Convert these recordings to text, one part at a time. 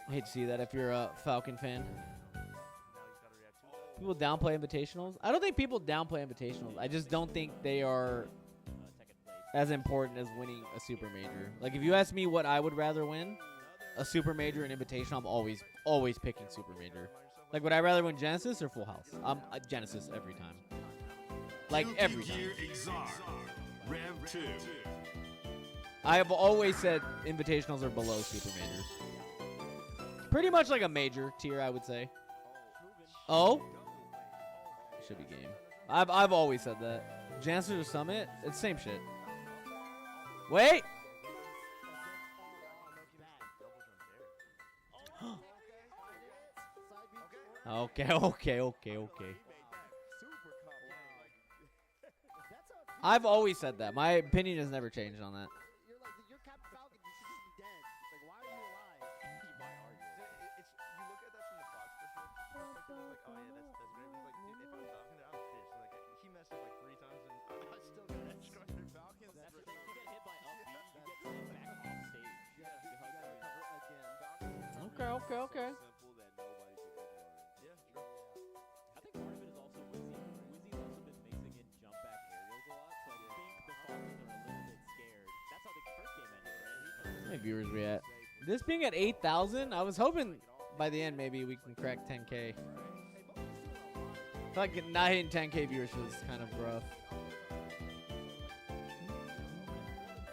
I hate to see that if you're a Falcon fan. People downplay invitationals. I don't think people downplay invitationals. I just don't think they are as important as winning a super major. Like, if you ask me what I would rather win, a super major and invitational, I'm always picking super major. Like, would I rather win Genesis or Full House? Genesis every time. Like, every time. Rev 2. I have always said invitationals are below super majors. Pretty much like a major tier, I would say. Oh? Should be game. I've always said that. Genesis or Summit, it's the same shit. Wait! Okay. I've always said that. My opinion has never changed on that. Okay. I think part of it is also Wizzy's also been mixing in jump back aerials a lot, so I think the Falcons are a little bit scared. That's how the first game ended, right? How many viewers we at? This being at 8,000, I was hoping by the end maybe we can crack 10K. I feel like not hitting 10K viewers is kind of rough.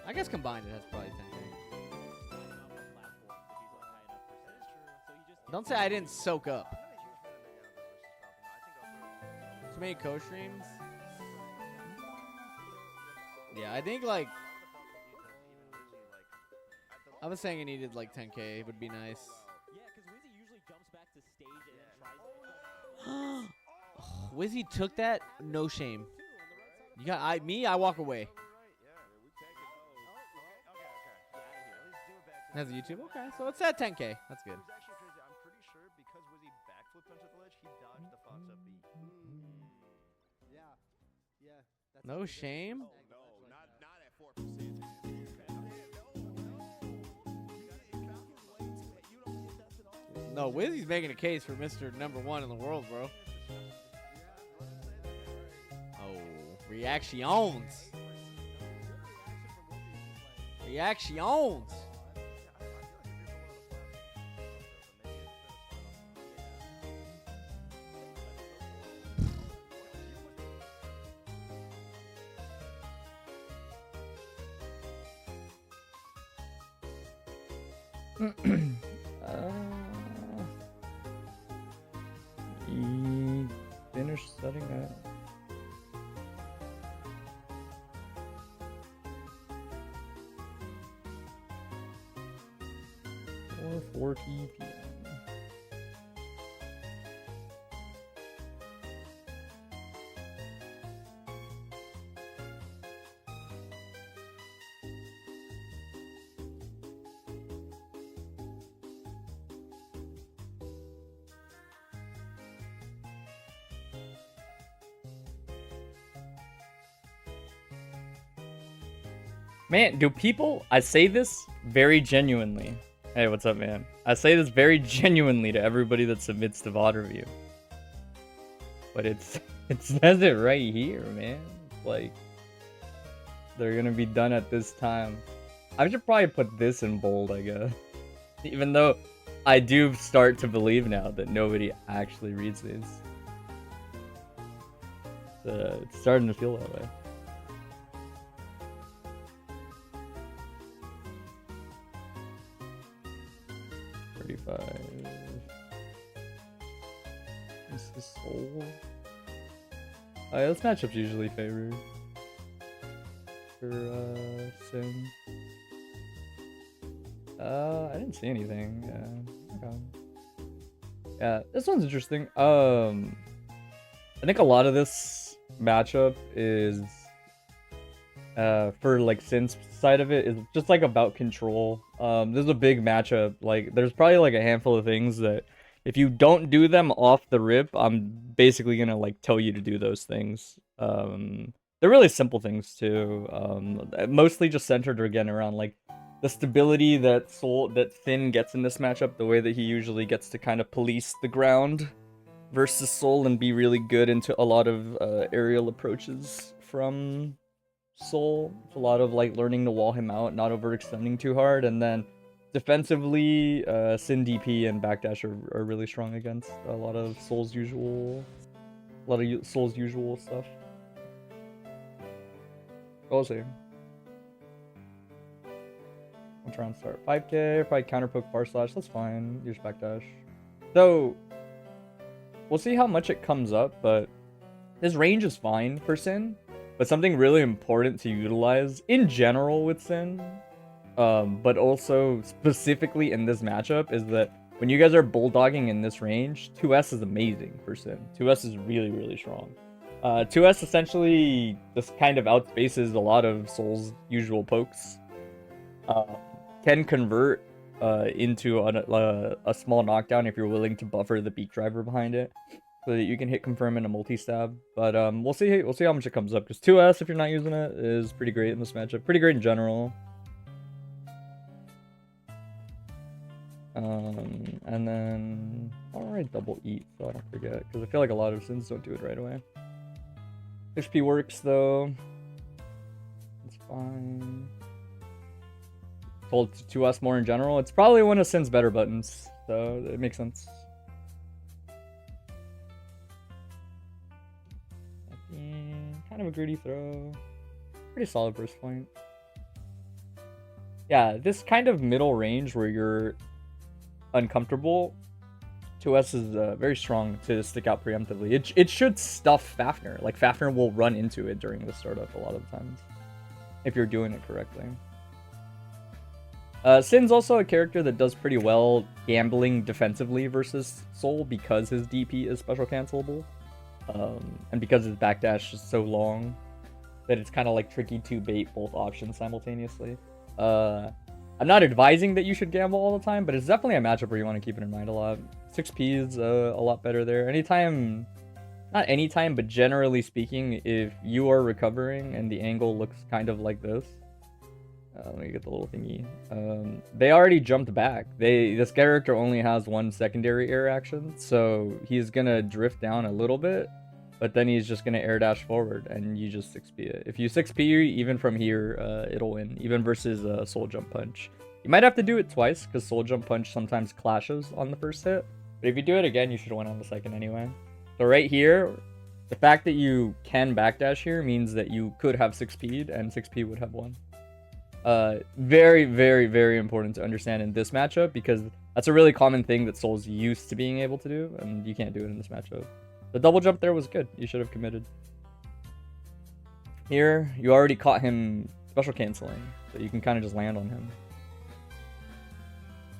I guess combined it has probably 10K. Don't say I didn't soak up. Too many co-streams? Yeah, I think like I was saying it needed like 10K. It would be nice. Yeah, because Wizzy usually jumps back to stage and then tries. Wizzy took that? No shame. You got I walk away. Has a YouTube? Okay, so it's at 10K. That's good. No shame? Oh, no, not at 4%. No, Wizzy's making a case for Mr. #1 in the world, bro. Oh, reactions. Reactions. Finish setting up. Or 4 p.m. Man, do people... I say this very genuinely. Hey, what's up, man? I say this very genuinely to everybody that submits to VOD review. But it says it right here, man. Like, they're gonna be done at this time. I should probably put this in bold, I guess. Even though I do start to believe now that nobody actually reads these. It's starting to feel that way. This is Soul. Yeah, this matchup's usually favored for Sim. I didn't see anything. Yeah. Okay. Yeah, this one's interesting. I think a lot of this matchup is for like Sin's side of it is just like about control. This is a big matchup. Like there's probably like a handful of things that if you don't do them off the rip, I'm basically gonna like tell you to do those things. They're really simple things too. Mostly just centered again around like the stability that Finn gets in this matchup, the way that he usually gets to kind of police the ground versus Soul and be really good into a lot of aerial approaches from Soul. It's a lot of like learning to wall him out, not overextending too hard, and then defensively, Sin DP and Backdash are really strong against a lot of Soul's usual stuff. What was it? I'll try and start 5k, probably counterpoke far slash, that's fine. Use Backdash. So we'll see how much it comes up, but his range is fine for Sin. But something really important to utilize in general with Sin, but also specifically in this matchup, is that when you guys are bulldogging in this range, 2S is amazing for Sin. 2S is really, really strong. 2S essentially just kind of outspaces a lot of Soul's usual pokes. Can convert into a small knockdown if you're willing to buffer the beak driver behind it, so that you can hit confirm in a multi-stab. But we'll see how much it comes up, because 2S, if you're not using it, is pretty great in this matchup. Pretty great in general. And then I'll write double eat so I don't forget, because I feel like a lot of Sins don't do it right away. HP works though. It's fine. Told 2S more in general. It's probably one of Sin's better buttons, so it makes sense. Kind of a greedy throw. Pretty solid burst point. Yeah, this kind of middle range where you're uncomfortable, 2S is very strong to stick out preemptively. It should stuff Fafnir. Like, Fafnir will run into it during the startup a lot of times, if you're doing it correctly. Sin's also a character that does pretty well gambling defensively versus Soul, because his DP is special cancelable. And because his backdash is so long that it's kind of like tricky to bait both options simultaneously. I'm not advising that you should gamble all the time, but it's definitely a matchup where you want to keep it in mind a lot. 6p is a lot better there. Anytime, not anytime, but generally speaking, if you are recovering and the angle looks kind of like this, let me get the little thingy. They already jumped back. This character only has one secondary air action, so he's gonna drift down a little bit, but then he's just gonna air dash forward, and you just 6p it. If you 6p even from here, it'll win, even versus Soul Jump Punch. You might have to do it twice, because Soul Jump Punch sometimes clashes on the first hit, but if you do it again, you should win on the second anyway. So right here, the fact that you can backdash here means that you could have 6p'd, and 6p would have won. Very, very, very important to understand in this matchup, because that's a really common thing that Soul's used to being able to do, and you can't do it in this matchup. The double jump there was good. You should have committed. Here, you already caught him special canceling, so you can kind of just land on him.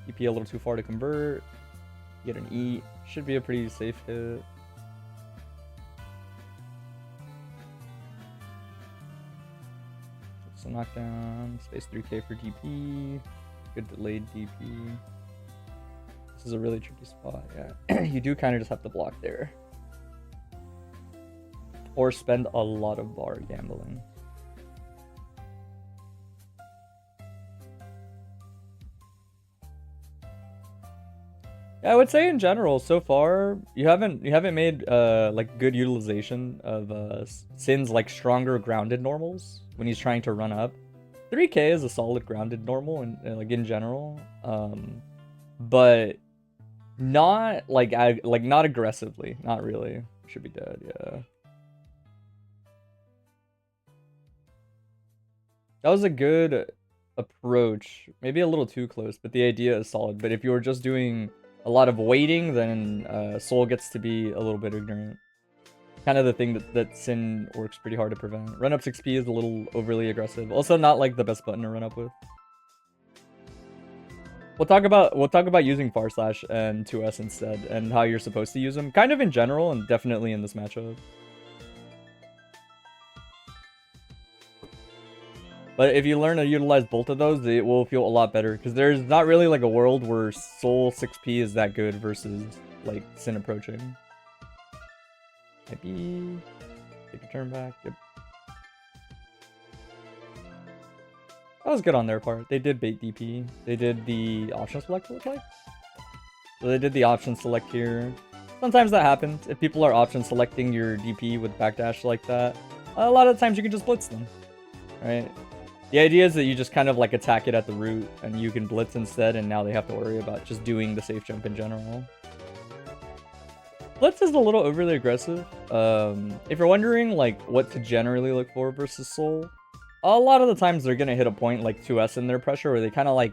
EP a little too far to convert. Get an eat. Should be a pretty safe hit. So knockdown, space 3k for DP, good delayed DP. This is a really tricky spot, yeah. You do kind of just have to block there. Or spend a lot of bar gambling. Yeah, I would say in general, so far, you haven't made like good utilization of Sin's like stronger grounded normals when he's trying to run up. 3k is a solid grounded normal and like in general, but not like not aggressively, not really. Should be dead, yeah. That was a good approach, maybe a little too close, but the idea is solid. But if you were just doing a lot of waiting, then Soul gets to be a little bit ignorant. Kind of the thing that Sin works pretty hard to prevent. Run up 6p is a little overly aggressive. Also not like the best button to run up with. We'll talk about using Far Slash and 2S instead, and how you're supposed to use them. Kind of in general, and definitely in this matchup. But if you learn to utilize both of those, it will feel a lot better. Because there's not really like a world where Soul 6p is that good versus like Sin approaching. Maybe take a turn back. Yep. That was good on their part. They did bait DP. They did the option select, it looked like. So they did the option select here. Sometimes that happens. If people are option selecting your DP with backdash like that, a lot of the times you can just blitz them, right? The idea is that you just kind of like attack it at the root and you can blitz instead, and now they have to worry about just doing the safe jump in general. Blitz is a little overly aggressive. If you're wondering like what to generally look for versus Soul, a lot of the times they're gonna hit a point like 2S in their pressure where they kind of like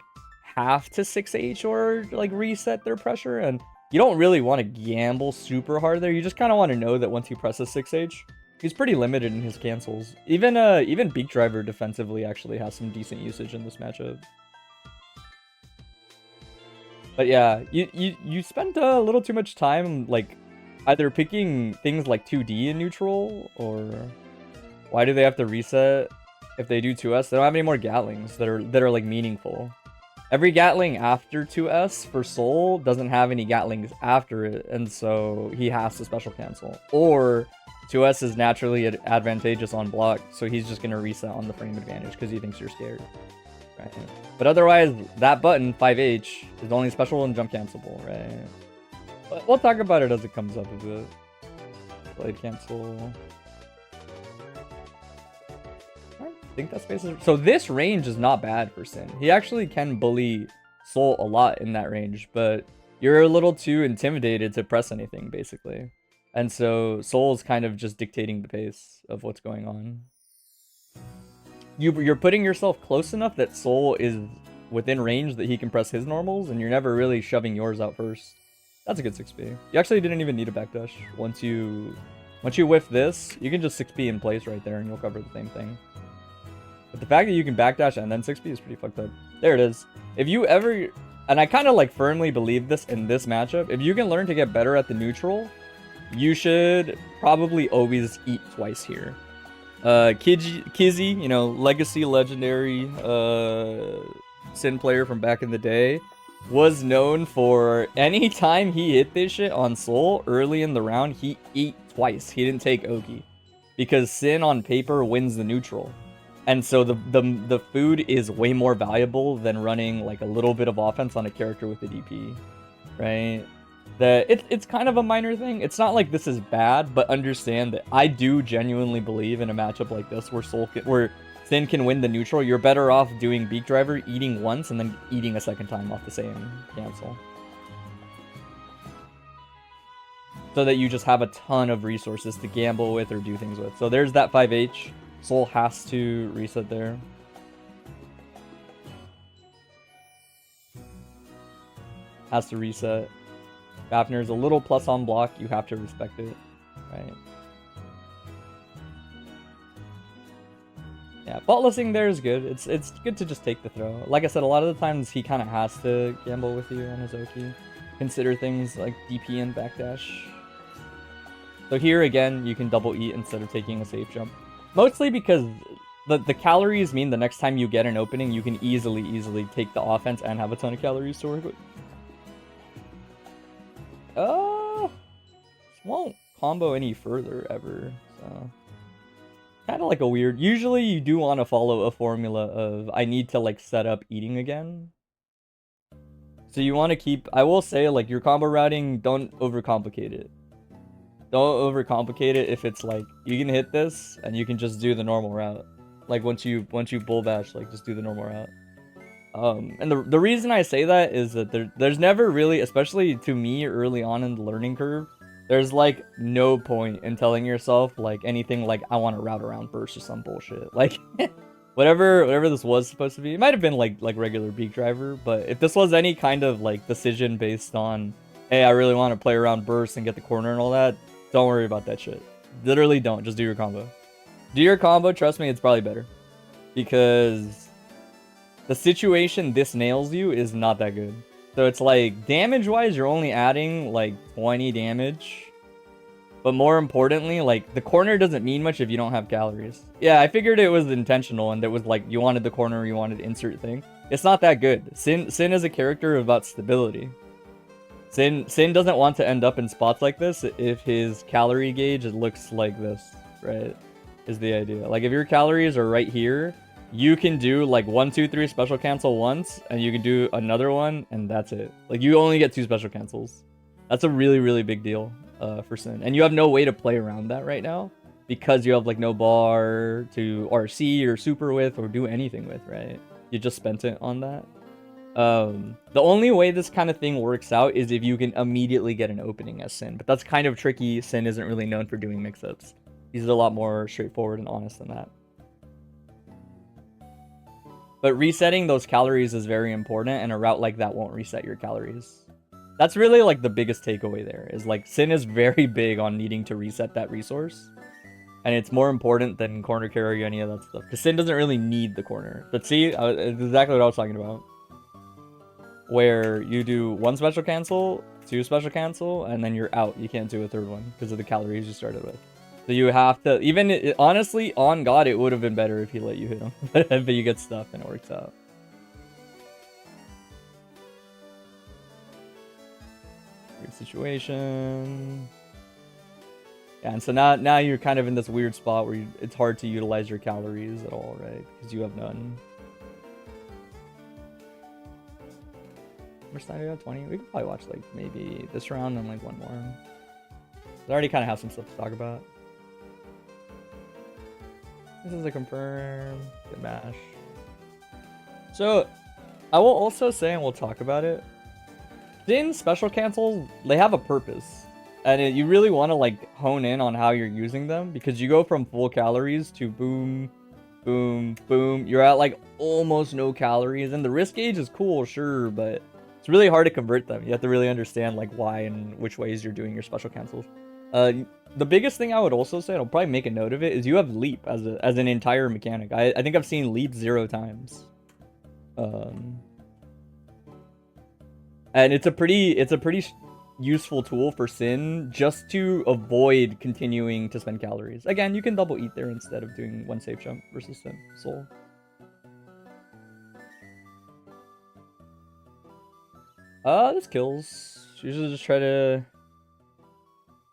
have to 6H or like reset their pressure, and you don't really want to gamble super hard there. You just kind of want to know that once he presses 6H, he's pretty limited in his cancels. Even Beak Driver defensively actually has some decent usage in this matchup. But yeah, you spent a little too much time like either picking things like 2D in neutral, or why do they have to reset if they do 2S? They don't have any more Gatlings that are like meaningful. Every Gatling after 2S for Soul doesn't have any Gatlings after it, and so he has to special cancel. Or 2S is naturally advantageous on block, so he's just going to reset on the frame advantage because he thinks you're scared. Right? But otherwise, that button, 5H, is only special and jump cancelable, right? But we'll talk about it as it comes up a bit. Blade cancel. I think that space is... So this range is not bad for Sin. He actually can bully Soul a lot in that range, but you're a little too intimidated to press anything, basically. And so Soul's kind of just dictating the pace of what's going on. You're putting yourself close enough that Soul is within range that he can press his normals, and you're never really shoving yours out first. That's a good 6B. You actually didn't even need a backdash. Once you whiff this, you can just 6B in place right there, and you'll cover the same thing. But the fact that you can backdash and then 6B is pretty fucked up. There it is. If you ever... And I kind of like firmly believe this in this matchup. If you can learn to get better at the neutral, you should probably always eat twice here. Kizzy, you know, legacy legendary Sin player from back in the day, was known for anytime he hit this shit on Soul early in the round, he ate twice. He didn't take Oki. Because Sin on paper wins the neutral. And so the food is way more valuable than running like a little bit of offense on a character with a DP, right? It's kind of a minor thing. It's not like this is bad, but understand that I do genuinely believe in a matchup like this where Sin can win the neutral. You're better off doing Beak Driver, eating once, and then eating a second time off the same cancel. So that you just have a ton of resources to gamble with or do things with. So there's that 5H. Soul has to reset there. Has to reset. Fafnir's a little plus on block. You have to respect it, right? Yeah, faultlessing there is good. It's good to just take the throw. Like I said, a lot of the times he kind of has to gamble with you on his Oki. Consider things like DP and backdash. So here again, you can double eat instead of taking a safe jump. Mostly because the calories mean the next time you get an opening, you can easily take the offense and have a ton of calories to work with. Won't combo any further ever, so... Kind of like a weird... Usually you do want to follow a formula of, I need to like set up eating again. So you want to keep... I will say, like, your combo routing, don't overcomplicate it. Don't overcomplicate it if it's like, you can hit this, and you can just do the normal route. Like, once you bull bash, like, just do the normal route. And the reason I say that is that there's never really, especially to me early on in the learning curve, there's like no point in telling yourself like anything like, I want to route around burst or some bullshit. Like, whatever this was supposed to be, it might have been like regular Beak Driver, but if this was any kind of like decision based on, hey, I really want to play around burst and get the corner and all that, don't worry about that shit. Literally don't. Just do your combo. Do your combo. Trust me, it's probably better. Because the situation this nails you is not that good. So it's like, damage-wise, you're only adding like 20 damage. But more importantly, like, the corner doesn't mean much if you don't have calories. Yeah, I figured it was intentional and it was like, you wanted the corner, you wanted insert thing. It's not that good. Sin is a character about stability. Sin doesn't want to end up in spots like this if his calorie gauge looks like this, right? Is the idea. Like if your calories are right here, you can do like 1, 2, 3 special cancel once, and you can do another one, and that's it. Like you only get 2 special cancels. That's a really, really big deal for Sin. And you have no way to play around that right now because you have like no bar to RC or super with or do anything with, right? You just spent it on that. The only way this kind of thing works out is if you can immediately get an opening as Sin, but that's kind of tricky. Sin isn't really known for doing mix-ups. He's a lot more straightforward and honest than that. But resetting those calories is very important, and a route like that won't reset your calories. That's really like the biggest takeaway there, is like Sin is very big on needing to reset that resource. And it's more important than corner carry or any of that stuff. Because Sin doesn't really need the corner. But see, it's exactly what I was talking about. Where you do 1 special cancel, 2 special cancel, and then you're out. You can't do a 3rd one because of the calories you started with. So you have to, even honestly, on God, it would have been better if he let you hit him. But you get stuff and it works out. Weird situation. Yeah, and so now you're kind of in this weird spot where it's hard to utilize your calories at all, right? Because you have none. We're starting at 20. We could probably watch like maybe this round and like one more. I already kind of have some stuff to talk about. This is a confirm. Good mash. So, I will also say, and we'll talk about it. Sin special cancels, they have a purpose. And you really want to like hone in on how you're using them. Because you go from full calories to boom, boom, boom. You're at like almost no calories. And the risk gauge is cool, sure, but it's really hard to convert them. You have to really understand like why and which ways you're doing your special cancels. The biggest thing I would also say, and I'll probably make a note of it, is you have leap as an entire mechanic. I think I've seen leap 0 times. And it's a pretty useful tool for Sin just to avoid continuing to spend calories. Again, you can double eat there instead of doing 1 safe jump versus Sin Soul. This kills. Usually just try to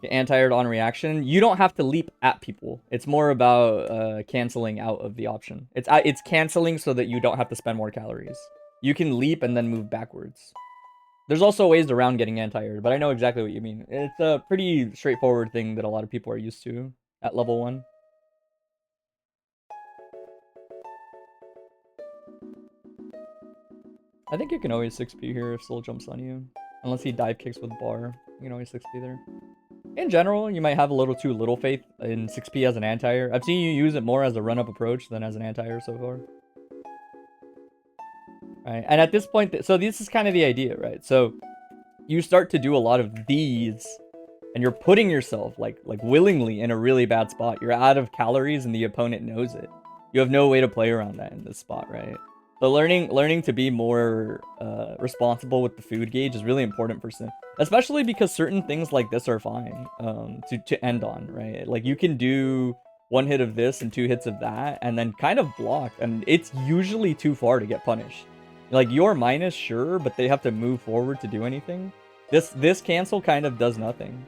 get anti-aired on reaction. You don't have to leap at people. It's more about canceling out of the option. It's canceling so that you don't have to spend more calories. You can leap and then move backwards. There's also ways around getting anti-aired, but I know exactly what you mean. It's a pretty straightforward thing that a lot of people are used to at level 1. I think you can always 6p here if Soul jumps on you. Unless he dive kicks with bar. You can always 6p there. In general, you might have a little too little faith in 6p as an anti-air. I've seen you use it more as a run-up approach than as an anti-air so far. Right, and at this point, so this is kind of the idea, right? So you start to do a lot of these, and you're putting yourself like willingly in a really bad spot. You're out of calories, and the opponent knows it. You have no way to play around that in this spot, right? So learning to be more responsible with the food gauge is really important for Sin. Especially because certain things like this are fine to end on, right? Like you can do 1 hit of this and 2 hits of that and then kind of block. And it's usually too far to get punished. Like you're minus, sure, but they have to move forward to do anything. This cancel kind of does nothing.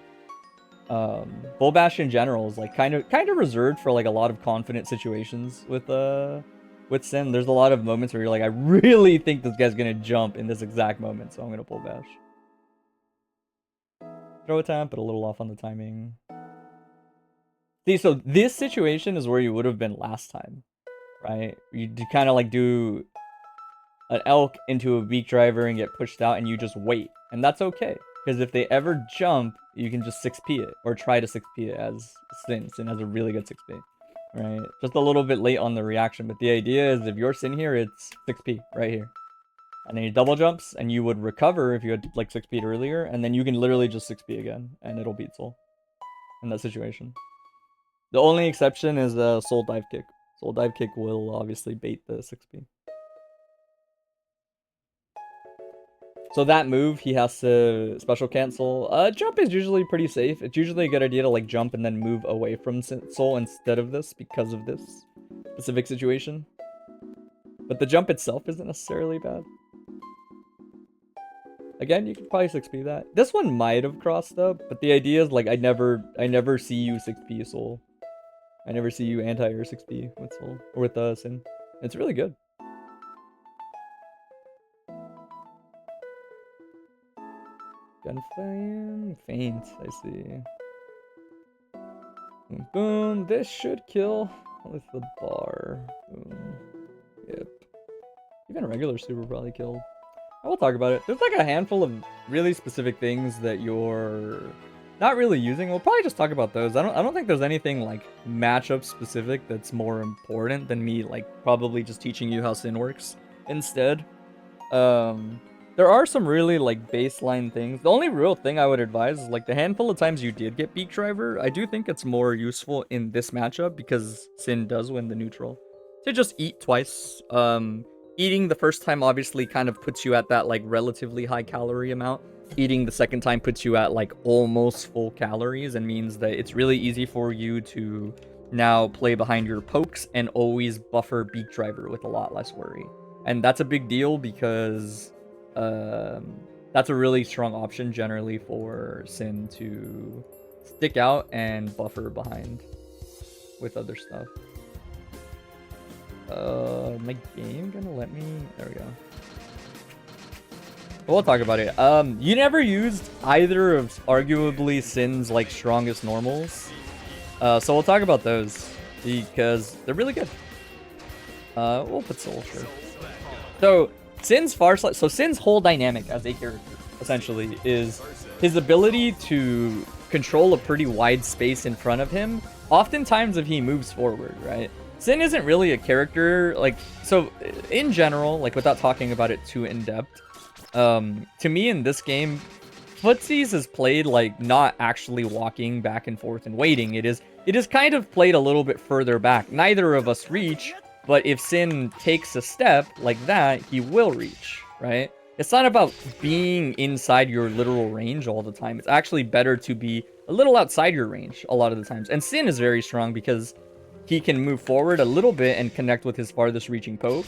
Bull Bash in general is like kind of reserved for like a lot of confident situations with Sin. There's a lot of moments where you're like, I really think this guy's gonna jump in this exact moment, so I'm gonna pull bash. Throw attempt, but a little off on the timing. See, so this situation is where you would have been last time, right? You kind of like do an elk into a beak driver and get pushed out, and you just wait, and that's okay, because if they ever jump, you can just 6p it, or try to 6p it as Sin. Sin has a really good 6p. Right, just a little bit late on the reaction, but the idea is if you're Sin here, it's 6p right here, and then he double jumps, and you would recover if you had like 6p'd earlier, and then you can literally just 6p again, and it'll beat Soul in that situation. The only exception is Soul dive kick. Soul dive kick will obviously bait the 6p. So that move, he has to special cancel. Jump is usually pretty safe. It's usually a good idea to like jump and then move away from Soul instead of this because of this specific situation. But the jump itself isn't necessarily bad. Again, you can probably 6p that. This one might have crossed up, but the idea is like I never see you 6p Soul. I never see you anti-air 6p with Soul or with Sin. It's really good. Gunfire faint, I see. Boom, boom. This should kill with the bar. Boom. Yep. Even a regular super probably killed. I will talk about it. There's like a handful of really specific things that you're not really using. We'll probably just talk about those. I don't think there's anything like matchup specific that's more important than me like probably just teaching you how Sin works instead. There are some really like baseline things. The only real thing I would advise is like the handful of times you did get Beak Driver, I do think it's more useful in this matchup because Sin does win the neutral. To just eat twice. Eating the first time obviously kind of puts you at that like relatively high calorie amount. Eating the second time puts you at like almost full calories and means that it's really easy for you to now play behind your pokes and always buffer Beak Driver with a lot less worry. And that's a big deal because that's a really strong option generally for Sin to stick out and buffer behind with other stuff. My game gonna let me? There we go. We'll talk about it. You never used either of arguably Sin's like strongest normals. So we'll talk about those because they're really good. We'll put Soul, sure. So Sin's Sin's whole dynamic as a character essentially is his ability to control a pretty wide space in front of him. Oftentimes if he moves forward, right? Sin isn't really a character, like, so in general, like without talking about it too in depth, to me in this game, Footsies is played like not actually walking back and forth and waiting. It is kind of played a little bit further back. Neither of us reach, but if Sin takes a step like that, he will reach, right? It's not about being inside your literal range all the time. It's actually better to be a little outside your range a lot of the times. And Sin is very strong because he can move forward a little bit and connect with his farthest reaching poke,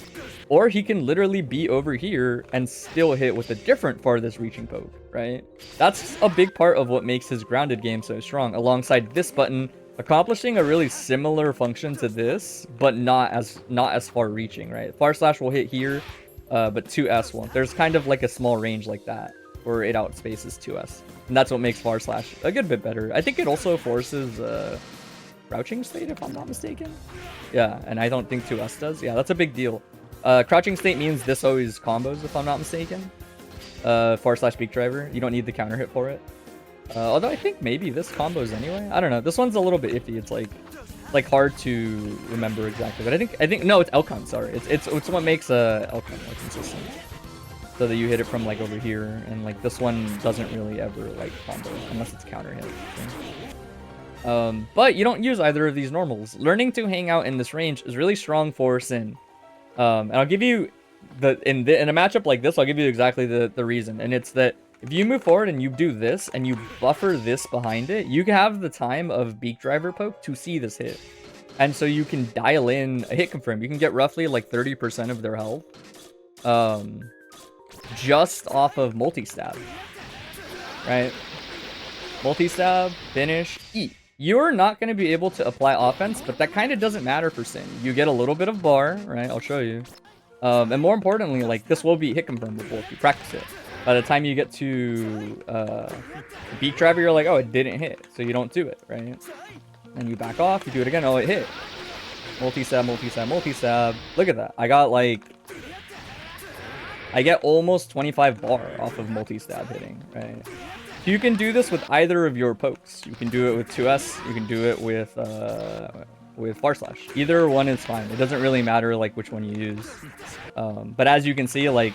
or he can literally be over here and still hit with a different farthest reaching poke, right? That's a big part of what makes his grounded game so strong, alongside this button accomplishing a really similar function to this, but not as far reaching, right? Far slash will hit here, but 2S won't. There's kind of like a small range like that where it outspaces 2S, and that's what makes far slash a good bit better. I think it also forces crouching state, if I'm not mistaken. Yeah, and I don't think 2S does. Yeah, that's a big deal. Crouching state means this always combos, if I'm not mistaken. Far slash Beak Driver. You don't need the counter hit for it. Although I think maybe this combos anyway. I don't know. This one's a little bit iffy. It's like hard to remember exactly. But I think no, it's Elcon. Sorry, it's what makes Elcon more consistent. So that you hit it from like over here, and like this one doesn't really ever like combo unless it's counter hit. But you don't use either of these normals. Learning to hang out in this range is really strong for Sin. And I'll give you in a matchup like this, I'll give you exactly the reason. And it's that if you move forward and you do this and you buffer this behind it, you have the time of Beak Driver poke to see this hit. And so you can dial in a hit confirm. You can get roughly like 30% of their health. Just off of multi-stab. Right? Multi-stab, finish, eat. You're not going to be able to apply offense, but that kind of doesn't matter for Sin. You get a little bit of bar, right? I'll show you. And more importantly, like, this will be hit confirmable if you practice it. By the time you get to Beak Driver, you're like, oh, it didn't hit, so you don't do it, right? And you back off, you do it again, oh, it hit. Multi-stab, multi-stab, multi-stab. Look at that. I get almost 25 bar off of multi-stab hitting, right? You can do this with either of your pokes. You can do it with 2S. You can do it with far slash. Either one is fine. It doesn't really matter like which one you use. But as you can see, like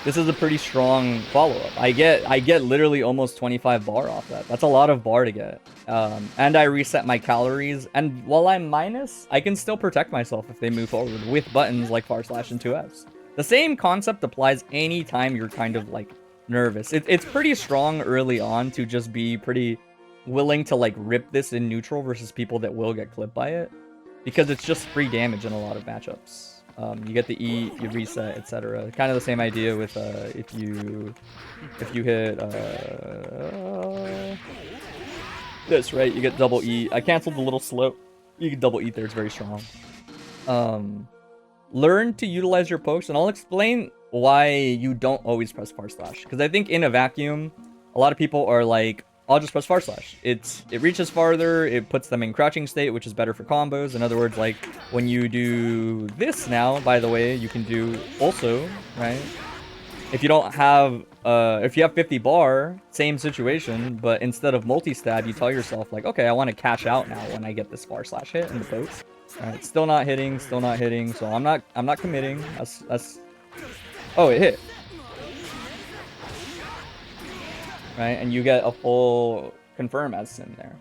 this is a pretty strong follow-up. I get literally almost 25 bar off that. That's a lot of bar to get. And I reset my calories. And while I'm minus, I can still protect myself if they move forward with buttons like far slash and 2S. The same concept applies anytime you're kind of like nervous. It's pretty strong early on to just be pretty willing to like rip this in neutral versus people that will get clipped by it. because it's just free damage in a lot of matchups. You get the E, you reset, etc. Kind of the same idea with if you hit this, right? You get double E. I canceled the little slope. You can double E there. It's very strong. Learn to utilize your pokes, and I'll explain why you don't always press far slash. Because I think in a vacuum, a lot of people are like, I'll just press far slash. It reaches farther, it puts them in crouching state, which is better for combos. In other words, like when you do this now, by the way, you can do also, right? If you don't have, if you have 50 bar, same situation, but instead of multi-stab, you tell yourself like, okay, I want to cash out now when I get this far slash hit in the poke. Alright, still not hitting, so I'm not committing. That's oh, it hit. Right, and you get a full confirm as Sin there,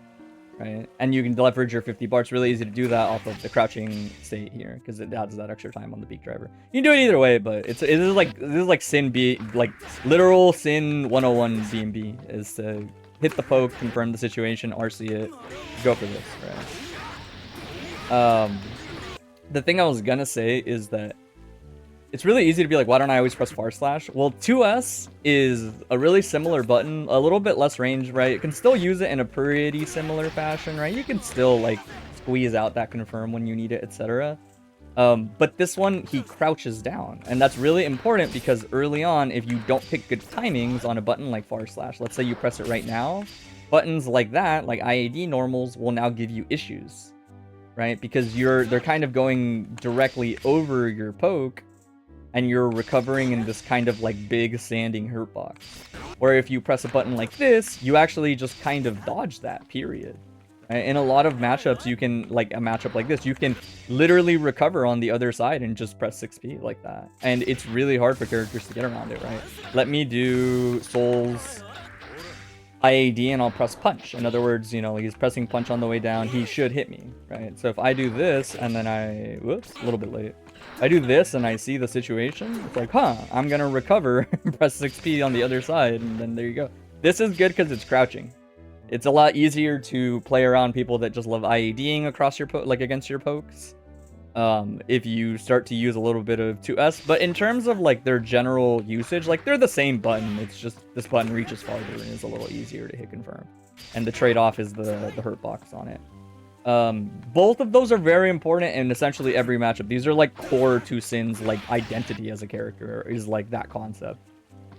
right? And you can leverage your 50 bar. It's really easy to do that off of the crouching state here because it adds that extra time on the beak driver. You can do it either way, but this is like Sin B, like literal Sin 101 B&B is to hit the poke, confirm the situation, RC it, go for this, right? The thing I was gonna say is that it's really easy to be like, why don't I always press far slash? Well, 2S is a really similar button, a little bit less range, right? You can still use it in a pretty similar fashion, right? You can still like squeeze out that confirm when you need it, etc. But this one, he crouches down, and that's really important because early on, if you don't pick good timings on a button like far slash, let's say you press it right now, buttons like that, like IAD normals, will now give you issues, right? Because they're kind of going directly over your poke, and you're recovering in this kind of like big standing hurt box. Or if you press a button like this, you actually just kind of dodge that, period. In a lot of matchups, you can, like a matchup like this, you can literally recover on the other side and just press 6p like that. And it's really hard for characters to get around it, right? Let me do Soul's IAD and I'll press punch. In other words, you know, he's pressing punch on the way down, he should hit me, right? So if I do this and then whoops, a little bit late. I do this and I see the situation, it's like, huh, I'm gonna recover, press 6p on the other side, and then there you go. This is good because it's crouching. It's a lot easier to play around people that just love IADing across your against your pokes. If you start to use a little bit of 2S, but in terms of like their general usage, like they're the same button. It's just this button reaches farther and is a little easier to hit confirm, and the trade-off is the hurt box on it. Both of those are very important in essentially every matchup. These are like core to Sin's like identity as a character, is like that concept.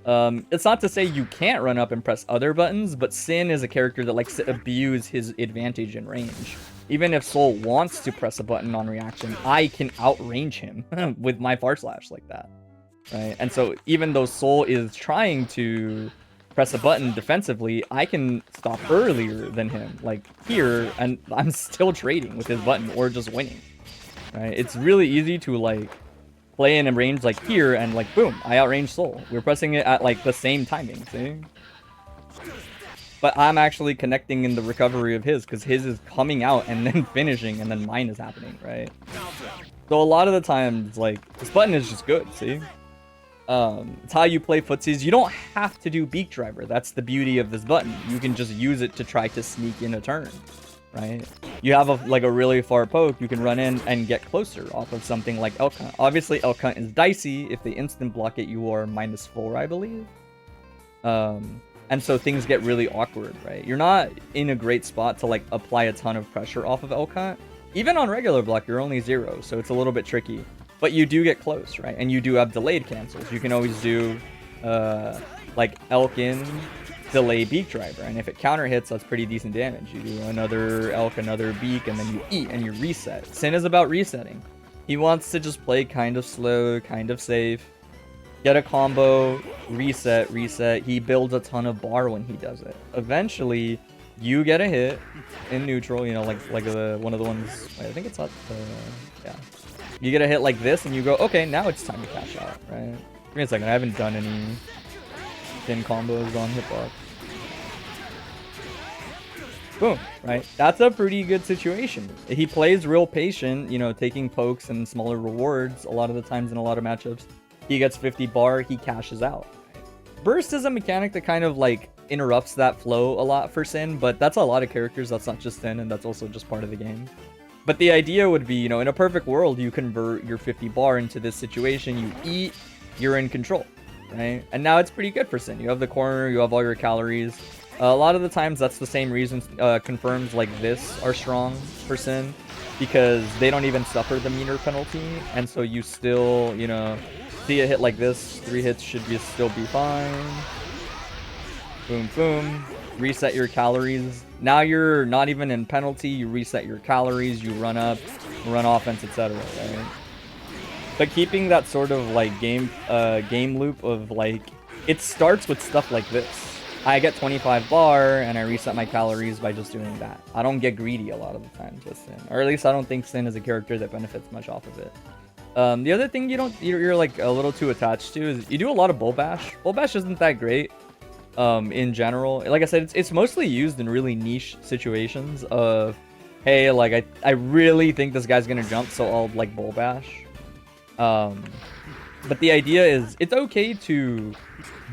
It's not to say you can't run up and press other buttons, but Sin is a character that likes to abuse his advantage in range. Even if Soul wants to press a button on reaction, I can outrange him with my far slash like that, right? And so even though Soul is trying to press a button defensively, I can stop earlier than him, like here, and I'm still trading with his button or just winning, right? It's really easy to like play in a range like here and like boom, I outrange Soul. We're pressing it at like the same timing, see? But I'm actually connecting in the recovery of his because his is coming out and then finishing, and then mine is happening, right? So a lot of the times, like, this button is just good, see? It's how you play footsies. You don't have to do beak driver. That's the beauty of this button. You can just use it to try to sneak in a turn, right? You have a really far poke, you can run in and get closer off of something like Elk Hunt. Obviously, Elk Hunt is dicey. If they instant block it, you are -4, I believe. And so things get really awkward, right? You're not in a great spot to like apply a ton of pressure off of Elk Hunt. Even on regular block, you're only 0, so it's a little bit tricky. But you do get close, right? And you do have delayed cancels. You can always do like Elk in, delay beak driver, and if it counter hits, that's pretty decent damage. You do another Elk, another beak, and then you eat and you reset. Sin is about resetting. He wants to just play kind of slow, kind of safe, get a combo, reset. He builds a ton of bar when he does it. Eventually, you get a hit in neutral, you know, like one of the ones, wait, I think it's not yeah. You get a hit like this, and you go, okay, now it's time to cash out, right? Give me a second, I haven't done any pin combos on hitbox. Boom, right? That's a pretty good situation. He plays real patient, you know, taking pokes and smaller rewards a lot of the times in a lot of matchups. He gets 50 bar, he cashes out. Burst is a mechanic that kind of like interrupts that flow a lot for Sin, but that's a lot of characters. That's not just Sin, and that's also just part of the game. But the idea would be, you know, in a perfect world, you convert your 50 bar into this situation. You eat, you're in control, right? And now it's pretty good for Sin. You have the corner, you have all your calories. A lot of the times, that's the same reason confirms like this are strong for Sin, because they don't even suffer the meter penalty, and so you still, you know, see a hit like this, 3 hits should still be fine. Boom, boom. Reset your calories. Now you're not even in penalty. You reset your calories. You run up, run offense, etc. Right? But keeping that sort of like game loop of like, it starts with stuff like this. I get 25 bar and I reset my calories by just doing that. I don't get greedy a lot of the times with Sin, or at least I don't think Sin is a character that benefits much off of it. The other thing you're like a little too attached to is you do a lot of bull bash. Bull bash isn't that great. In general, like I said, it's mostly used in really niche situations of, hey, like I really think this guy's gonna jump, so I'll like bull bash. But the idea is it's okay to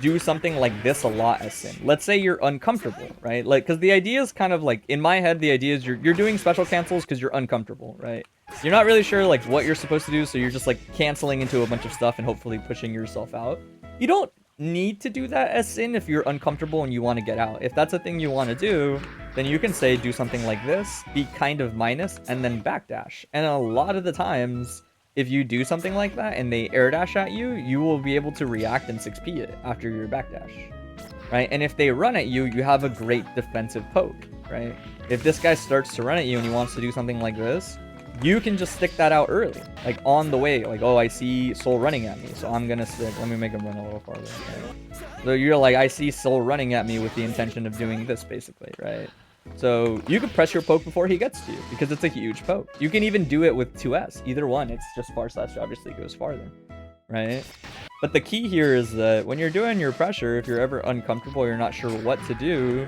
do something like this a lot as Sin. Let's say you're uncomfortable, right? Like, because the idea is kind of like, in my head, the idea is you're doing special cancels because you're uncomfortable, right? You're not really sure like what you're supposed to do, so you're just like canceling into a bunch of stuff and hopefully pushing yourself out. You don't need to do that as Sin if you're uncomfortable and you want to get out. If that's a thing you want to do, then you can say do something like this, be kind of minus, and then backdash. And a lot of the times, if you do something like that and they air dash at you, you will be able to react and 6p it after your backdash, right? And if they run at you, you have a great defensive poke, right? If this guy starts to run at you and he wants to do something like this, you can just stick that out early, like on the way, like, oh, I see Soul running at me, so I'm gonna stick. Let me make him run a little farther. Right? So you're like, I see Soul running at me with the intention of doing this, basically, right? So you can press your poke before he gets to you, because it's a huge poke. You can even do it with 2S, either one. It's just far slash obviously goes farther, right? But the key here is that when you're doing your pressure, if you're ever uncomfortable, you're not sure what to do,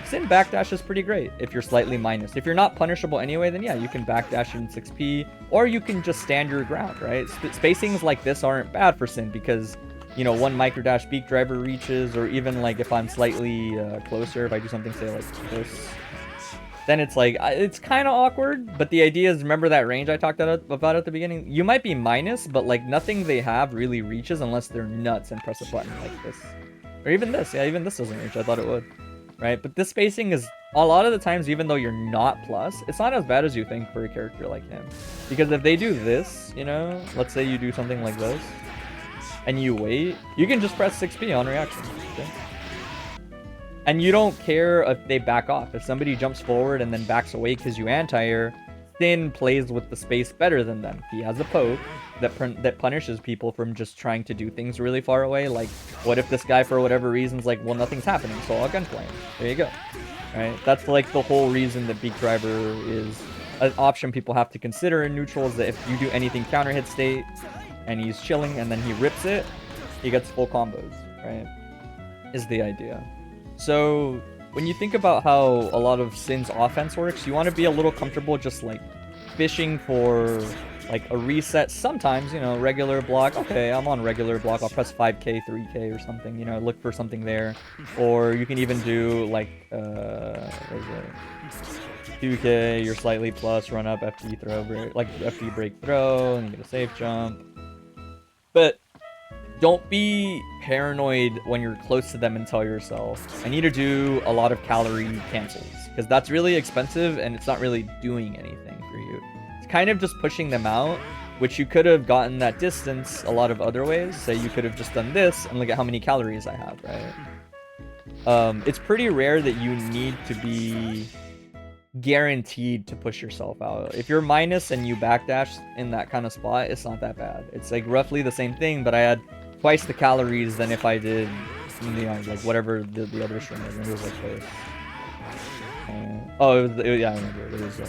Sin backdash is pretty great if you're slightly minus. If you're not punishable anyway, then yeah, you can backdash in 6p, or you can just stand your ground, right? Spacings like this aren't bad for Sin because, you know, one microdash beak driver reaches, or even like if I'm slightly closer, if I do something, say like this, then it's like, it's kind of awkward, but the idea is, remember that range I talked about at the beginning? You might be minus, but like nothing they have really reaches unless they're nuts and press a button like this. Or even this, yeah, even this doesn't reach, I thought it would, right? But this spacing is, a lot of the times, even though you're not plus, it's not as bad as you think for a character like him. Because if they do this, you know, let's say you do something like this, and you wait, you can just press 6p on reaction, okay? And you don't care if they back off. If somebody jumps forward and then backs away because you anti-air, Sin plays with the space better than them. He has a poke that punishes people from just trying to do things really far away. Like, what if this guy, for whatever reason's like, well, nothing's happening, so I'll gunplay him. There you go. Right? That's like the whole reason that Beak Driver is an option people have to consider in neutral, is that if you do anything counter hit state and he's chilling and then he rips it, he gets full combos, right? Is the idea. So when you think about how a lot of Sin's offense works, you want to be a little comfortable just like fishing for like a reset. Sometimes, you know, regular block. Okay, I'm on regular block. I'll press 5k, 3k or something, you know, look for something there. Or you can even do like, what is it? 2k, you're slightly plus, run up, FD throw, break, like FD break throw, and you get a safe jump. But don't be paranoid when you're close to them and tell yourself, I need to do a lot of calorie cancels, because that's really expensive and it's not really doing anything for you. It's kind of just pushing them out, which you could have gotten that distance a lot of other ways. Say you could have just done this and look at how many calories I have, right? It's pretty rare that you need to be guaranteed to push yourself out. If you're minus and you backdash in that kind of spot, it's not that bad. It's like roughly the same thing, but I had twice the calories than if I did, you know, like whatever the other string was. It was like this. Yeah, I remember. It was.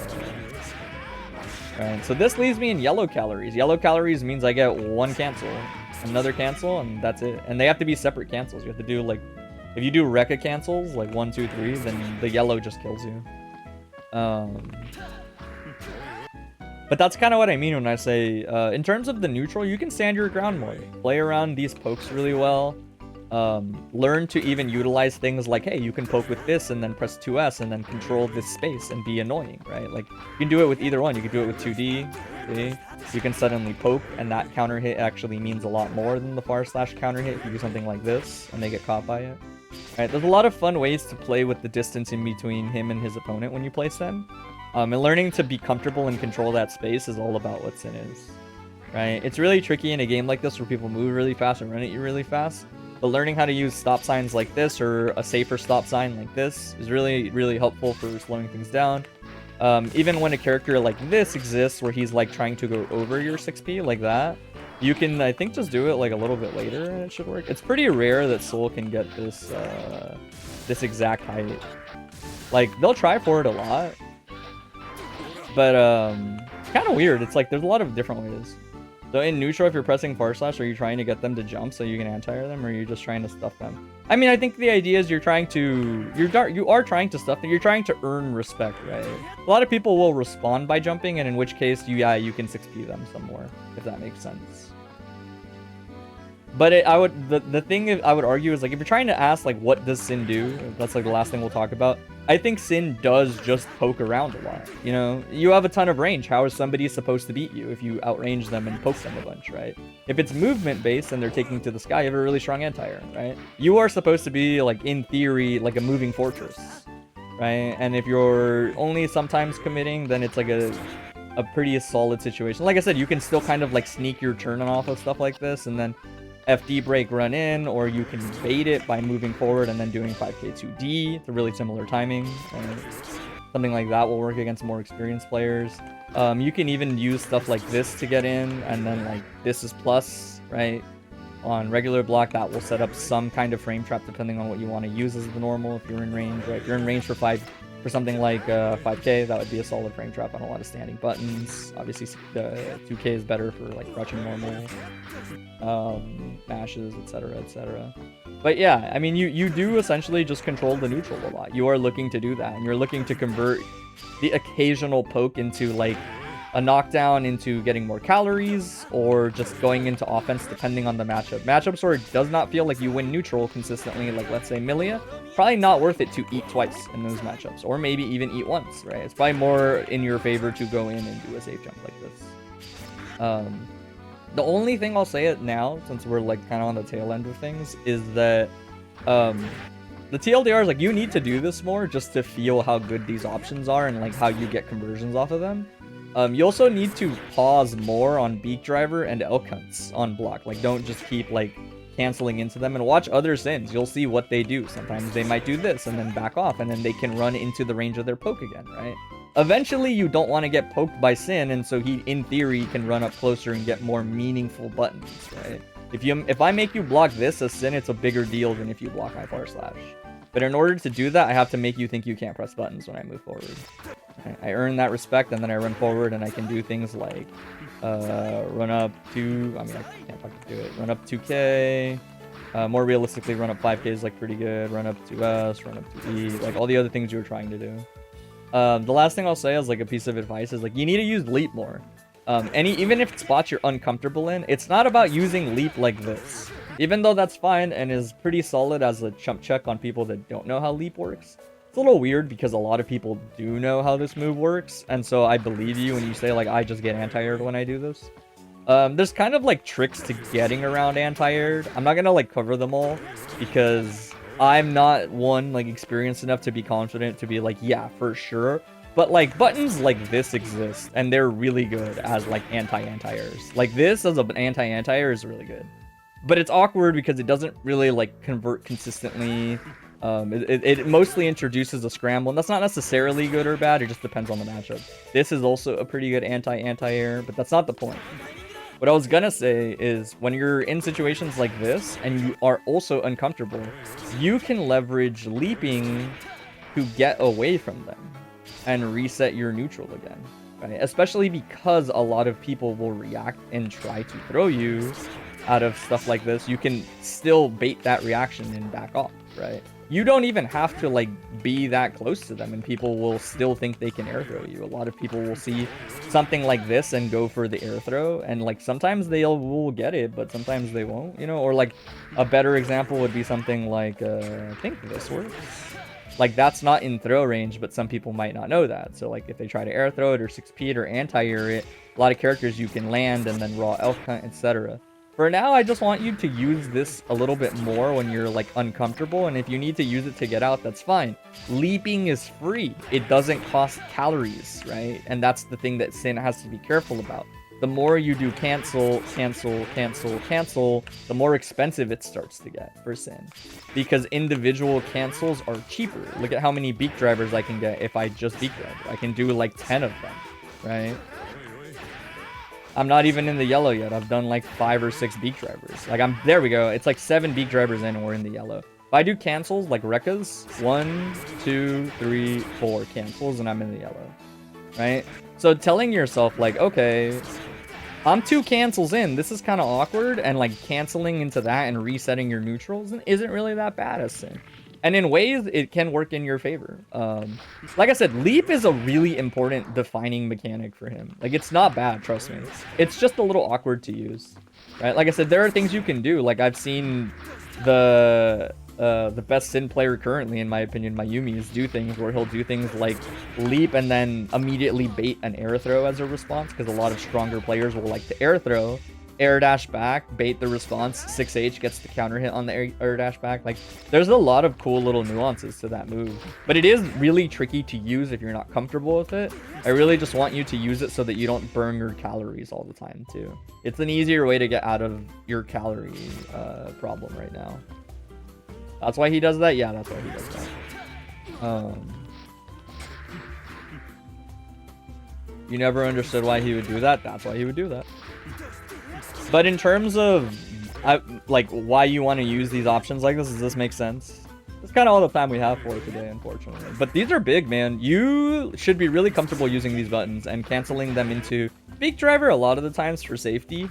Alright, so this leaves me in yellow calories. Yellow calories means I get one cancel, another cancel, and that's it. And they have to be separate cancels. You have to do like, if you do Rekka cancels, like 1, 2, 3, then the yellow just kills you. But that's kind of what I mean when I say, in terms of the neutral, you can stand your ground more. Play around these pokes really well. learn to even utilize things like, hey, you can poke with this and then press 2S and then control this space and be annoying, right? Like, you can do it with either one. You can do it with 2D, see? You can suddenly poke, and that counter hit actually means a lot more than the / counter hit if you do something like this and they get caught by it. Right, there's a lot of fun ways to play with the distance in between him and his opponent when you play Sin. And learning to be comfortable and control that space is all about what Sin is. Right? It's really tricky in a game like this where people move really fast and run at you really fast. But learning how to use stop signs like this or a safer stop sign like this is really, really helpful for slowing things down. Even when a character like this exists where he's like trying to go over your 6p like that, you can, I think, just do it like a little bit later and it should work. It's pretty rare that Soul can get this this exact height. Like, they'll try for it a lot, but it's kind of weird. It's like there's a lot of different ways. So in neutral, if you're pressing / are you trying to get them to jump so you can anti-air them, or are you just trying to stuff them? I mean, I think the idea is you are trying to stuff them. You're trying to earn respect, right? A lot of people will respond by jumping, and in which case, you can 6p them some more, if that makes sense. But the thing I would argue is, like, if you're trying to ask, like, what does Sin do? That's like the last thing we'll talk about. I think Sin does just poke around a lot. You know, you have a ton of range. How is somebody supposed to beat you if you outrange them and poke them a bunch, right? If it's movement based and they're taking to the sky, you have a really strong anti-air, right? You are supposed to be, like, in theory, like a moving fortress, right? And if you're only sometimes committing, then it's like a pretty solid situation. Like I said, you can still kind of like sneak your turn off of stuff like this and then FD break run in, or you can bait it by moving forward and then doing 5k 2D. It's a really similar timing. Something like that will work against more experienced players. You can even use stuff like this to get in, and then like this is plus, right? On regular block, that will set up some kind of frame trap depending on what you want to use as the normal. If you're in range, right? If you're in range for something like 5k, that would be a solid frame trap on a lot of standing buttons. Obviously, 2k is better for like crouching normal, mashes, etc., etc. But yeah, I mean, you do essentially just control the neutral a lot. You are looking to do that, and you're looking to convert the occasional poke into like a knockdown into getting more calories, or just going into offense depending on the matchup. Matchups where it does not feel like you win neutral consistently, like let's say Milia, probably not worth it to eat twice in those matchups, or maybe even eat once, right? It's probably more in your favor to go in and do a safe jump like this. The only thing I'll say it now, since we're like kind of on the tail end of things, is that the TLDR is like, you need to do this more just to feel how good these options are and like how you get conversions off of them. You also need to pause more on Beak Driver and Elk Hunts on block. Like, don't just keep, like, canceling into them, and watch other Sins. You'll see what they do. Sometimes they might do this and then back off, and then they can run into the range of their poke again, right? Eventually, you don't want to get poked by Sin, and so he, in theory, can run up closer and get more meaningful buttons, right? If I make you block this as Sin, it's a bigger deal than if you block my /. But in order to do that, I have to make you think you can't press buttons when I move forward. I earn that respect, and then I run forward, and I can do things like run up to, I mean, I can't fucking do it. Run up 2k, more realistically, run up 5k is like pretty good. Run up 2s, run up 2e, like all the other things you were trying to do. The last thing I'll say as like a piece of advice is like, you need to use leap more. Even if spots you're uncomfortable in, it's not about using leap like this. Even though that's fine and is pretty solid as a chump check on people that don't know how leap works. It's a little weird because a lot of people do know how this move works, and so I believe you when you say like, I just get anti-aired when I do this. There's kind of like tricks to getting around anti-aired. I'm not gonna like cover them all because I'm not like experienced enough to be confident to be like, yeah, for sure. But like buttons like this exist, and they're really good as like anti-airs. Like this as an anti-air is really good. But it's awkward because it doesn't really like convert consistently. It mostly introduces a scramble, and that's not necessarily good or bad. It just depends on the matchup. This is also a pretty good anti-air, but that's not the point. What I was gonna say is when you're in situations like this and you are also uncomfortable, you can leverage leaping to get away from them and reset your neutral again, right? Especially because a lot of people will react and try to throw you out of stuff like this. You can still bait that reaction and back off, right? you don't even have to like be that close to them and people will still think they can air throw you. A lot of people will see something like this and go for the air throw, and like sometimes will get it, but sometimes they won't, you know. Or like a better example would be something like I think this works. Like that's not in throw range, but some people might not know that. So like if they try to air throw it or 6P it or anti-air it, a lot of characters you can land and then raw elf hunt, etc. For now, I just want you to use this a little bit more when you're like uncomfortable, and if you need to use it to get out, that's fine. Leaping is free. It doesn't cost calories, right? And that's the thing that Sin has to be careful about. The more you do cancel, the more expensive it starts to get for Sin. Because individual cancels are cheaper. Look at how many beak drivers I can get if I just beak drive. I can do like 10 of them, right? I'm not even in the yellow yet. I've done like 5 or 6 beak drivers. Like there we go. It's like 7 beak drivers in and we're in the yellow. If I do cancels like Rekka's, 1, 2, 3, 4 cancels and I'm in the yellow, right? So telling yourself like, okay, I'm 2 cancels in. This is kind of awkward, and like canceling into that and resetting your neutrals isn't really that bad as Sin. And in ways, it can work in your favor. Like I said, Leap is a really important defining mechanic for him. Like, it's not bad, trust me. It's just a little awkward to use, right? Like I said, there are things you can do. Like, I've seen the best Sin player currently, in my opinion, Mayumi, is do things where he'll do things like Leap and then immediately bait an air throw as a response, because a lot of stronger players will like to air throw, air dash back, bait the response, 6H gets the counter hit on the air dash back. Like, there's a lot of cool little nuances to that move, but it is really tricky to use if you're not comfortable with it. I really just want you to use it so that you don't burn your calories all the time too. It's an easier way to get out of your calorie problem right now. That's why he does that? Yeah, that's why he does that. You never understood why he would do that? That's why he would do that. But in terms of like why you want to use these options like this, does this make sense? That's kind of all the time we have for today, unfortunately. But these are big, man. You should be really comfortable using these buttons and canceling them into Beak Driver a lot of the times for safety,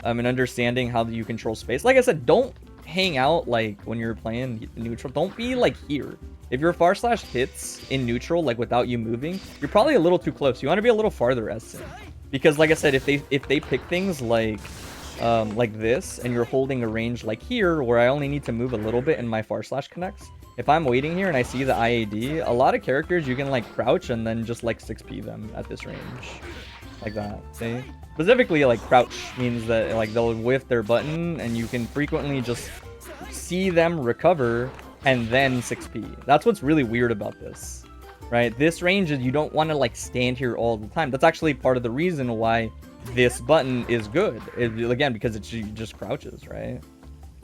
and understanding how you control space. Like I said, don't hang out like when you're playing neutral. Don't be like here. If your far slash hits in neutral, like without you moving, you're probably a little too close. You want to be a little farther as Sin. Because like I said, if they pick things like this, and you're holding a range like here, where I only need to move a little bit and my far slash connects. If I'm waiting here and I see the IAD, a lot of characters you can like crouch and then just like 6P them at this range. Like that, see? Specifically, like crouch means that like they'll whiff their button and you can frequently just see them recover and then 6P. That's what's really weird about this, right? This range is you don't want to like stand here all the time. That's actually part of the reason why this button is good. Again, because it just crouches, right?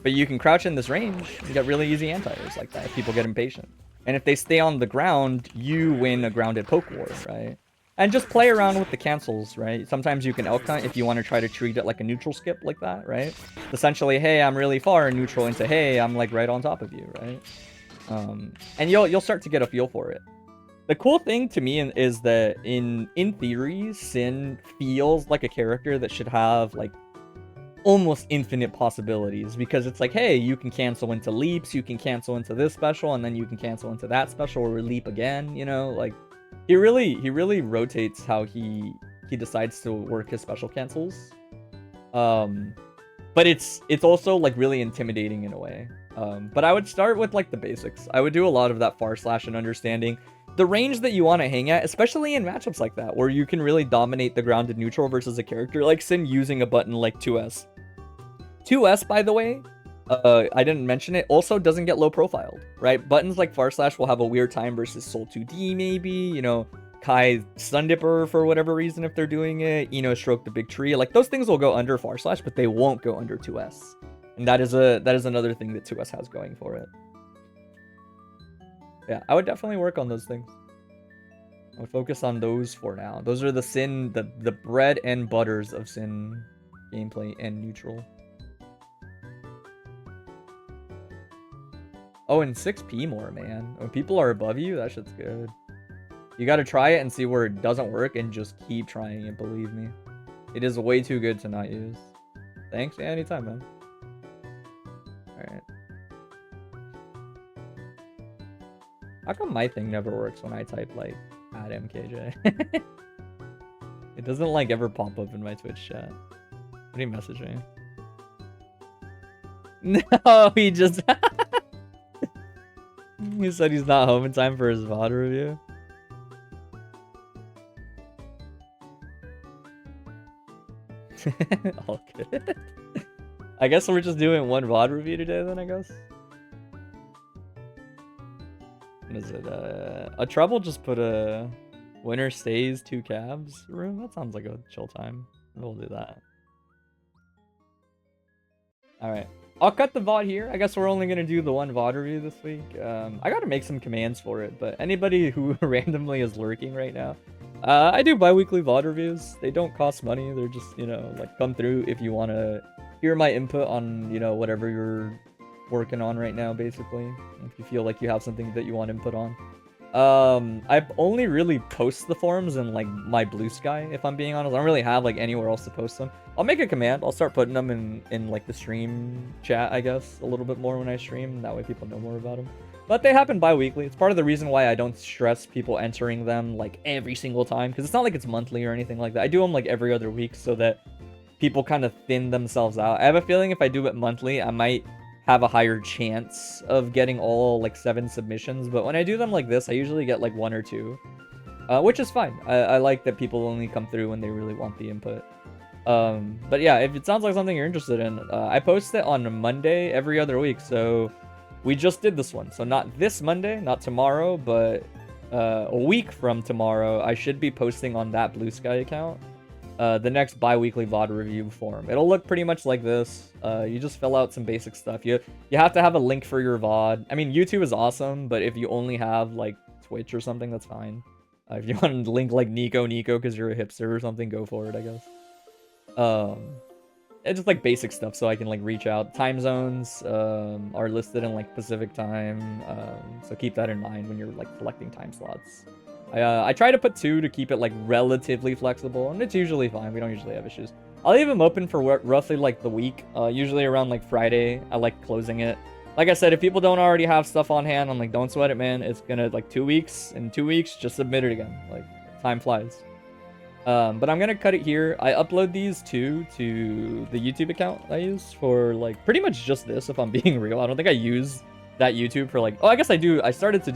But you can crouch in this range and get really easy anti-airs like that if people get impatient. And if they stay on the ground, you win a grounded poke war, right? And just play around with the cancels, right? Sometimes you can elk hunt if you want to try to treat it like a neutral skip like that, right? Essentially, hey, I'm really far, and neutral into, hey, I'm like right on top of you, right? And you'll start to get a feel for it. The cool thing to me is that in theory, Sin feels like a character that should have like almost infinite possibilities, because it's like, hey, you can cancel into leaps, you can cancel into this special, and then you can cancel into that special or leap again, you know, like he really rotates how he decides to work his special cancels. But it's also like really intimidating in a way. But I would start with like the basics. I would do a lot of that far slash and understanding the range that you want to hang at, especially in matchups like that, where you can really dominate the grounded neutral versus a character like Sin using a button like 2S. 2S, by the way, I didn't mention it, also doesn't get low profiled, right? Buttons like far slash will have a weird time versus Soul 2D maybe, you know, Kai Stun Dipper for whatever reason if they're doing it, you know, Stroke the Big Tree, like those things will go under far slash, but they won't go under 2S. And that is another thing that 2S has going for it. Yeah, I would definitely work on those things. I would focus on those for now. Those are the Sin, the bread and butters of Sin gameplay and neutral. Oh, and 6P more, man. When people are above you, that shit's good. You gotta try it and see where it doesn't work and just keep trying it, believe me. It is way too good to not use. Thanks, yeah, anytime, man. Alright. How come my thing never works when I type like at MKJ? It doesn't like ever pop up in my Twitch chat. What do you message me? No, he just he said he's not home in time for his VOD review. All good. I guess we're just doing one VOD review today then, I guess. What is it? A Trouble just put a winner stays 2 cabs room. That sounds like a chill time. We'll do that. Alright. I'll cut the VOD here. I guess we're only going to do the one VOD review this week. I got to make some commands for it, but anybody who randomly is lurking right now, I do bi-weekly VOD reviews. They don't cost money. They're just, you know, like come through if you want to hear my input on, you know, whatever you're working on right now, basically. If you feel like you have something that you want input on. I only really post the forums in like my Blue Sky, if I'm being honest. I don't really have like anywhere else to post them. I'll make a command. I'll start putting them in like the stream chat, I guess, a little bit more when I stream. That way people know more about them. But they happen bi-weekly. It's part of the reason why I don't stress people entering them like every single time, because it's not like it's monthly or anything like that. I do them like every other week so that people kind of thin themselves out. I have a feeling if I do it monthly, I might have a higher chance of getting all like 7 submissions, but when I do them like this, I usually get like 1 or 2, which is fine. I like that people only come through when they really want the input. But yeah, if it sounds like something you're interested in, I post it on a Monday every other week, so we just did this one. So not this Monday, not tomorrow, but a week from tomorrow, I should be posting on that Blue Sky account the next bi-weekly VOD review form. It'll look pretty much like this. You just fill out some basic stuff. You have to have a link for your VOD. I mean, YouTube is awesome, but if you only have like Twitch or something, that's fine. If you want to link like Nico because you're a hipster or something, go for it, I guess. It's just like basic stuff so I can like reach out. Time zones are listed in like Pacific time, so keep that in mind when you're like selecting time slots. I try to put 2 to keep it like relatively flexible, and it's usually fine. We don't usually have issues. I'll leave them open for roughly like the week, usually around like Friday. I like closing it. Like I said, if people don't already have stuff on hand, I'm like, don't sweat it, man. It's gonna like 2 weeks. In 2 weeks, just submit it again. Like, time flies. But I'm gonna cut it here. I upload these 2 to the YouTube account I use for like pretty much just this, if I'm being real. I don't think I use that YouTube for like, oh, I guess I do. I started to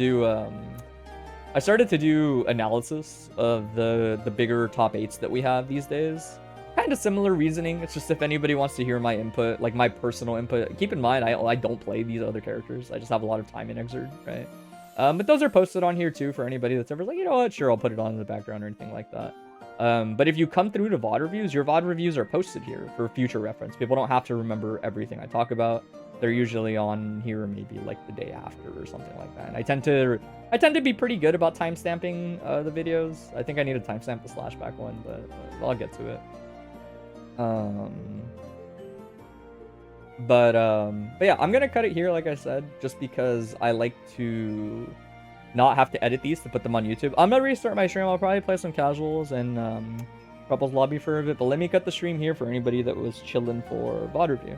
do analysis of the bigger top 8s that we have these days. Kind of similar reasoning. It's just if anybody wants to hear my input, like my personal input. Keep in mind, I don't play these other characters. I just have a lot of time in Exerd, right? But those are posted on here too for anybody that's ever like, you know what, sure, I'll put it on in the background or anything like that. But if you come through to VOD reviews, your VOD reviews are posted here for future reference. People don't have to remember everything I talk about. They're usually on here maybe like the day after or something like that. And I tend to be pretty good about timestamping the videos. I think I need to timestamp the slashback one, but I'll get to it. But yeah, I'm gonna cut it here, like I said, just because I like to not have to edit these to put them on YouTube. I'm gonna restart my stream. I'll probably play some casuals and Couples Lobby for a bit, but let me cut the stream here for anybody that was chilling for VOD review.